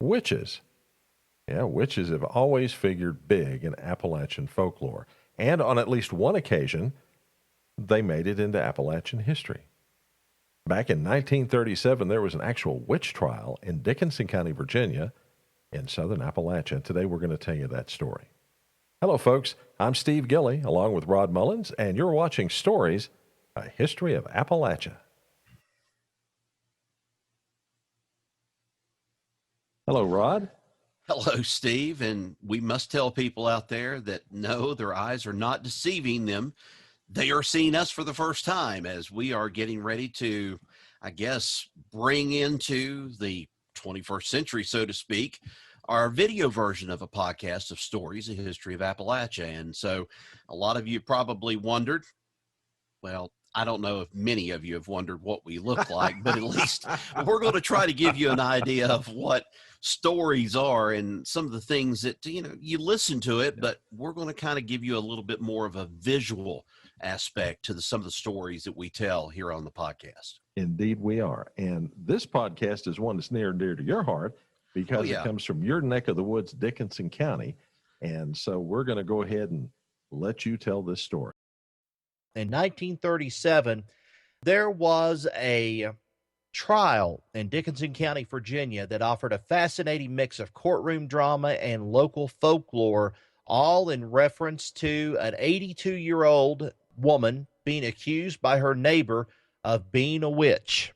Witches. Yeah, witches have always figured big in Appalachian folklore. And on at least one occasion, they made it into Appalachian history. Back in 1937, there was an actual witch trial in Dickenson County, Virginia, in southern Appalachia. Today, we're going to tell you that story. Hello, folks. I'm Steve Gilley, along with Rod Mullins, and you're watching Stories, A History of Appalachia. Hello, Rod. Hello, Steve. And we must tell people out there that no, their eyes are not deceiving them. They are seeing us for the first time as we are getting ready to, I guess, bring into the 21st century, so to speak, our video version of a podcast of Stories, A History of Appalachia. And so a lot of you probably wondered, well, I don't know if many of you have wondered what we look like, but at least we're going to try to give you an idea of what stories are and some of the things that, you listen to it, but we're going to kind of give you a little bit more of a visual aspect to some of the stories that we tell here on the podcast. Indeed we are. And this podcast is one that's near and dear to your heart because it comes from your neck of the woods, Dickenson County. And so we're going to go ahead and let you tell this story. In 1937, there was a trial in Dickenson County, Virginia, that offered a fascinating mix of courtroom drama and local folklore, all in reference to an 82-year-old woman being accused by her neighbor of being a witch.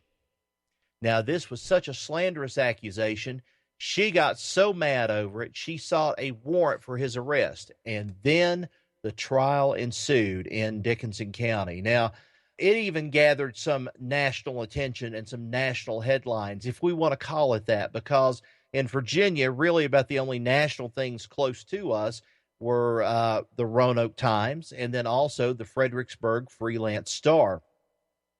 Now, this was such a slanderous accusation, she got so mad over it, she sought a warrant for his arrest, and then the trial ensued in Dickenson County. Now, it even gathered some national attention and some national headlines, if we want to call it that, because in Virginia, really about the only national things close to us were the Roanoke Times and then also the Fredericksburg Freelance Star.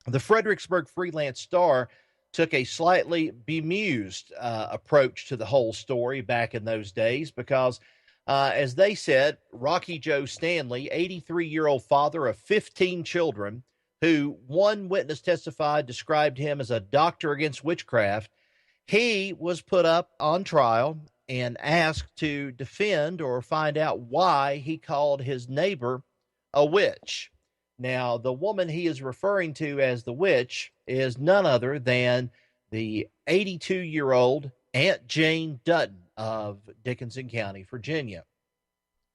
The Fredericksburg Freelance Star took a slightly bemused approach to the whole story back in those days because as they said, Rocky Joe Stanley, 83-year-old father of 15 children, who one witness testified described him as a doctor against witchcraft, he was put up on trial and asked to defend or find out why he called his neighbor a witch. Now, the woman he is referring to as the witch is none other than the 82-year-old Aunt Jane Dutton of Dickenson County, Virginia.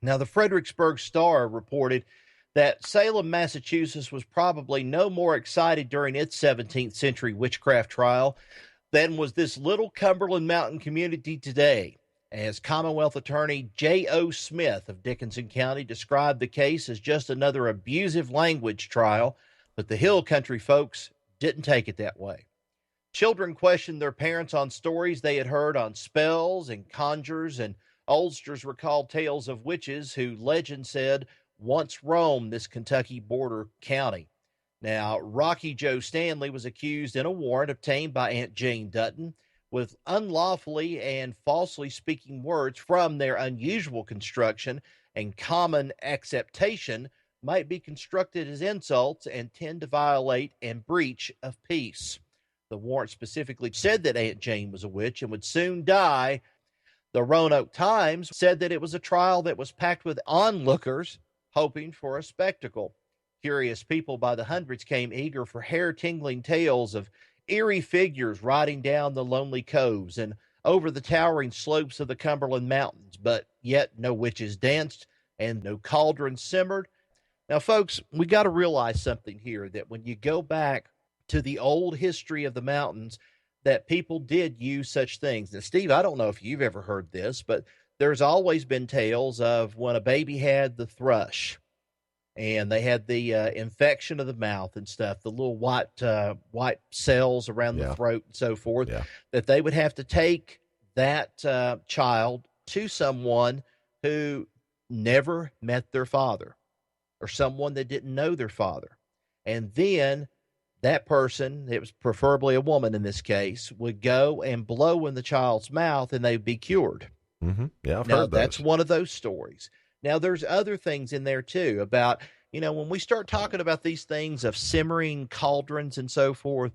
Now, the Fredericksburg Star reported that Salem, Massachusetts was probably no more excited during its 17th century witchcraft trial than was this little Cumberland Mountain community today, as Commonwealth Attorney J.O. Smith of Dickenson County described the case as just another abusive language trial, but the Hill Country folks didn't take it that way. Children questioned their parents on stories they had heard on spells and conjures, and oldsters recalled tales of witches who, legend said, once roamed this Kentucky border county. Now, Rocky Joe Stanley was accused in a warrant obtained by Aunt Jane Dutton with unlawfully and falsely speaking words from their unusual construction and common acceptation might be constructed as insults and tend to violate and breach of peace. The warrant specifically said that Aunt Jane was a witch and would soon die. The Roanoke Times said that it was a trial that was packed with onlookers hoping for a spectacle. Curious people by the hundreds came eager for hair-tingling tales of eerie figures riding down the lonely coves and over the towering slopes of the Cumberland Mountains, but yet no witches danced and no cauldrons simmered. Now, folks, we got to realize something here, that when you go back to the old history of the mountains, that people did use such things. Now, Steve, I don't know if you've ever heard this, but there's always been tales of when a baby had the thrush and they had the infection of the mouth and stuff, the little white cells around the throat and so forth, that they would have to take that child to someone who never met their father or someone that didn't know their father. And then that person, it was preferably a woman in this case, would go and blow in the child's mouth and they'd be cured. Mm-hmm. Yeah, I've now, heard those. That's one of those stories. Now, there's other things in there, too, about, when we start talking about these things of simmering cauldrons and so forth,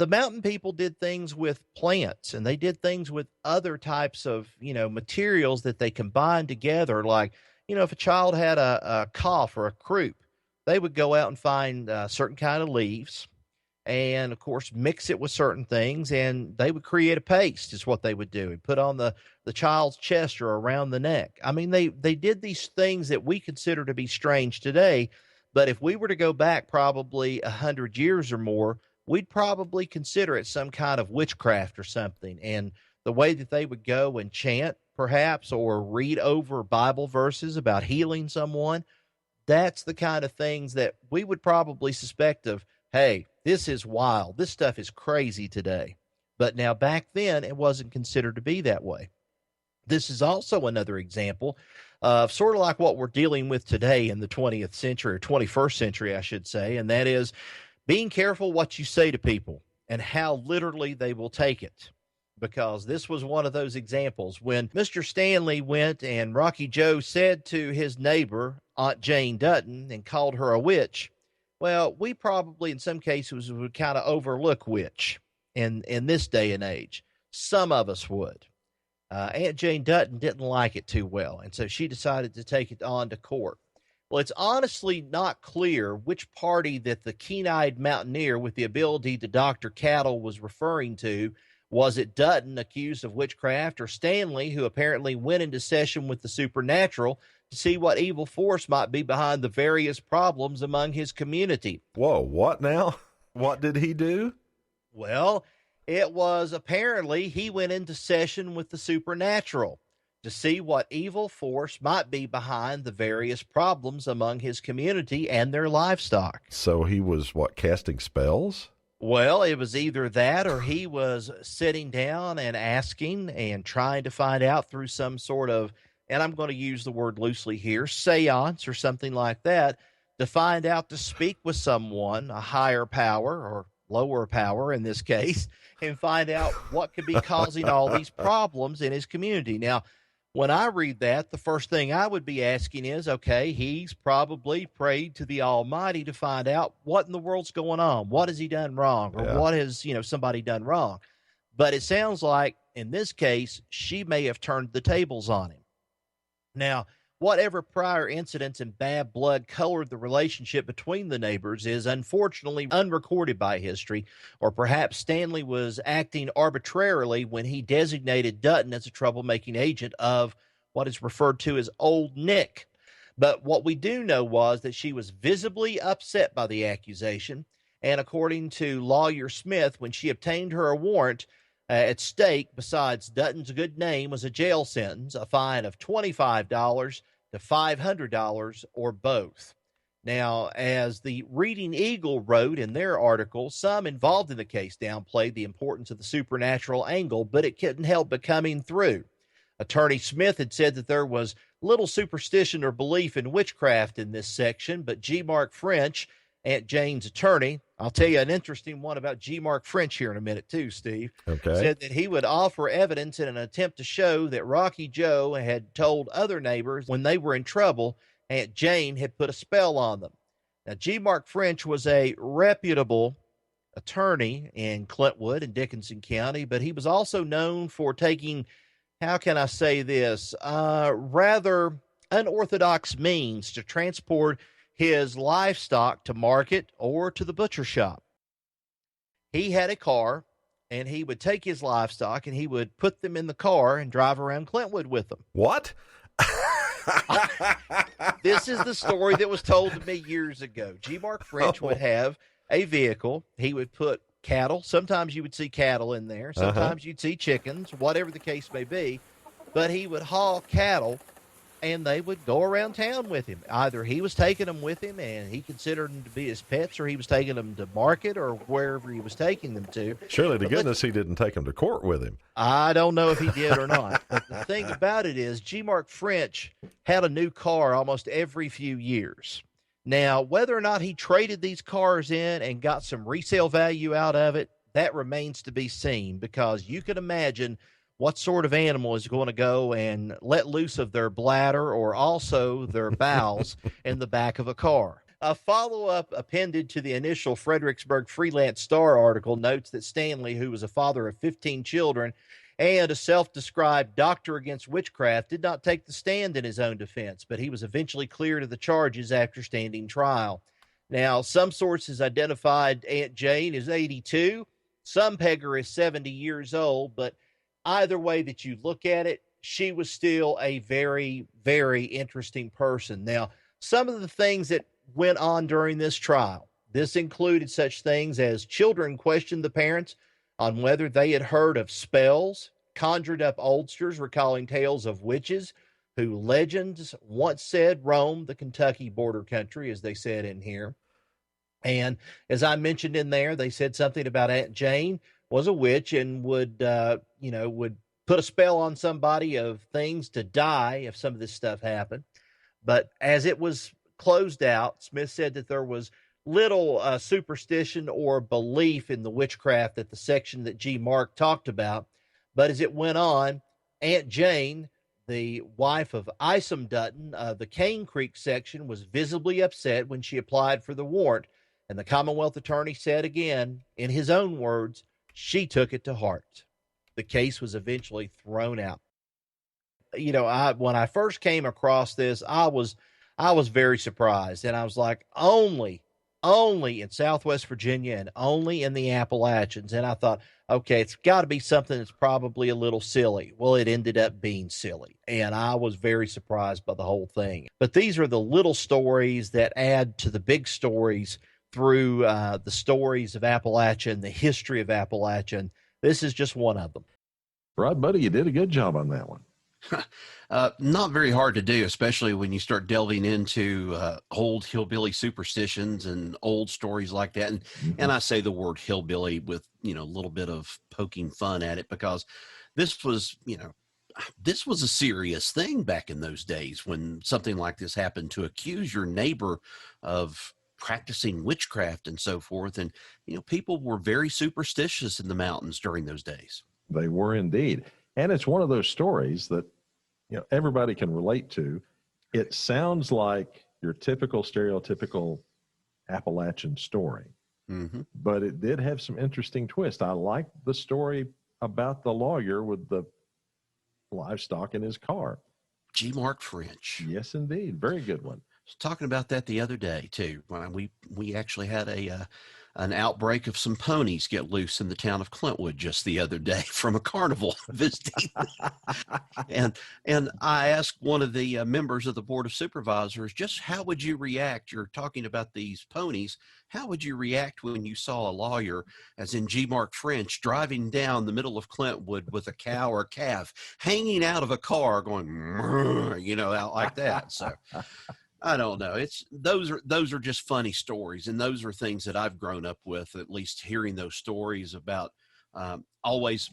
the mountain people did things with plants, and they did things with other types of, materials that they combined together. Like, if a child had a cough or a croup, they would go out and find certain kind of leaves and, of course, mix it with certain things, and they would create a paste is what they would do and put on the child's chest or around the neck. I mean, they did these things that we consider to be strange today, but if we were to go back probably 100 years or more, we'd probably consider it some kind of witchcraft or something. And the way that they would go and chant, perhaps, or read over Bible verses about healing someone, that's the kind of things that we would probably suspect of, hey, this is wild. This stuff is crazy today. But now back then, it wasn't considered to be that way. This is also another example of sort of like what we're dealing with today in the 20th century, or 21st century, I should say, and that is being careful what you say to people and how literally they will take it. Because this was one of those examples when Mr. Stanley went and Rocky Joe said to his neighbor, Aunt Jane Dutton, and called her a witch. Well, we probably in some cases would kind of overlook witch in this day and age. Some of us would. Aunt Jane Dutton didn't like it too well, and so she decided to take it on to court. Well, it's honestly not clear which party that the keen-eyed mountaineer with the ability to doctor cattle was referring to. Was it Dutton, accused of witchcraft, or Stanley, who apparently went into session with the supernatural to see what evil force might be behind the various problems among his community? Whoa, what now? What did he do? Well, it was apparently he went into session with the supernatural to see what evil force might be behind the various problems among his community and their livestock. So he was, casting spells? Well, it was either that or he was sitting down and asking and trying to find out through some sort of, and I'm going to use the word loosely here, seance or something like that, to find out, to speak with someone, a higher power or lower power in this case, and find out what could be causing all these problems in his community. Now, when I read that, the first thing I would be asking is, okay, he's probably prayed to the Almighty to find out what in the world's going on. What has he done wrong? Or what has, somebody done wrong? But it sounds like in this case, she may have turned the tables on him. Now, whatever prior incidents and bad blood colored the relationship between the neighbors is unfortunately unrecorded by history, or perhaps Stanley was acting arbitrarily when he designated Dutton as a troublemaking agent of what is referred to as Old Nick. But what we do know was that she was visibly upset by the accusation, and according to Lawyer Smith, when she obtained her warrant, at stake, besides Dutton's good name, was a jail sentence, a fine of $25 to $500, or both. Now, as the Reading Eagle wrote in their article, some involved in the case downplayed the importance of the supernatural angle, but it couldn't help but coming through. Attorney Smith had said that there was little superstition or belief in witchcraft in this section, but G. Mark French, Aunt Jane's attorney, I'll tell you an interesting one about G. Mark French here in a minute too, Steve, said that he would offer evidence in an attempt to show that Rocky Joe had told other neighbors when they were in trouble, Aunt Jane had put a spell on them. Now, G. Mark French was a reputable attorney in Clintwood and Dickenson County, but he was also known for taking, how can I say this, rather unorthodox means to transport his livestock to market or to the butcher shop. He had a car, and he would take his livestock and he would put them in the car and drive around Clintwood with them. What? This is the story that was told to me years ago. G. Mark French would have a vehicle. He would put cattle. Sometimes you would see cattle in there. Sometimes you'd see chickens, whatever the case may be. But he would haul cattle, and they would go around town with him. Either he was taking them with him and he considered them to be his pets, or he was taking them to market or wherever he was taking them to. Surely to goodness he didn't take them to court with him. I don't know if he did or not. But the thing about it is G. Mark French had a new car almost every few years. Now, whether or not he traded these cars in and got some resale value out of it, that remains to be seen, because you can imagine what sort of animal is going to go and let loose of their bladder or also their bowels in the back of a car. A follow-up appended to the initial Fredericksburg Freelance Star article notes that Stanley, who was a father of 15 children and a self-described doctor against witchcraft, did not take the stand in his own defense, but he was eventually cleared of the charges after standing trial. Now, some sources identified Aunt Jane as 82. Some peg her as 70 years old, but either way that you look at it, she was still a very, very interesting person. Now, some of the things that went on during this trial, this included such things as children questioned the parents on whether they had heard of spells, conjured up oldsters recalling tales of witches who legends once said roamed the Kentucky border country, as they said in here. And as I mentioned in there, they said something about Aunt Jane was a witch and would put a spell on somebody of things to die if some of this stuff happened. But as it was closed out, Smith said that there was little superstition or belief in the witchcraft that the section that G. Mark talked about. But as it went on, Aunt Jane, the wife of Isom Dutton, the Cane Creek section, was visibly upset when she applied for the warrant. And the Commonwealth attorney said again, in his own words, she took it to heart. The case was eventually thrown out. You know, when I first came across this, I was very surprised, and I was like, only in Southwest Virginia and only in the Appalachians. And I thought, okay, it's got to be something that's probably a little silly. Well, it ended up being silly, and I was very surprised by the whole thing. But these are the little stories that add to the big stories through the stories of Appalachia and the history of Appalachia. This is just one of them. Right, buddy, you did a good job on that one. Not very hard to do, especially when you start delving into old hillbilly superstitions and old stories like that. And I say the word hillbilly with, a little bit of poking fun at it, because this was a serious thing back in those days when something like this happened, to accuse your neighbor of practicing witchcraft and so forth. And, people were very superstitious in the mountains during those days. They were indeed. And it's one of those stories that, everybody can relate to. It sounds like your typical stereotypical Appalachian story, but it did have some interesting twists. I like the story about the lawyer with the livestock in his car. G. Mark French. Yes, indeed. Very good one. I was talking about that the other day too. When we actually had an outbreak of some ponies get loose in the town of Clintwood just the other day from a carnival visiting. and I asked one of the members of the Board of Supervisors, just how would you react? You're talking about these ponies. How would you react when you saw a lawyer, as in G. Mark French, driving down the middle of Clintwood with a cow or calf hanging out of a car going, out like that? So I don't know. Those are just funny stories, and those are things that I've grown up with, at least hearing those stories about. Always,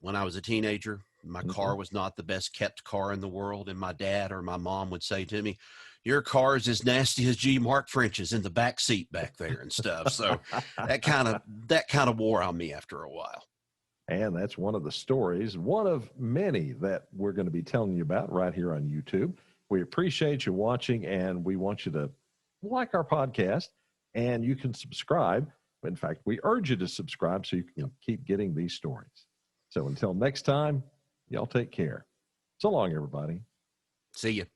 when I was a teenager, my car was not the best kept car in the world, and my dad or my mom would say to me, "Your car is as nasty as G. Mark French's in the back seat back there," and stuff. So that kind of wore on me after a while. And that's one of the stories, one of many that we're going to be telling you about right here on YouTube. We appreciate you watching, and we want you to like our podcast, and you can subscribe. In fact, we urge you to subscribe so you can keep getting these stories. So until next time, y'all take care. So long, everybody. See you.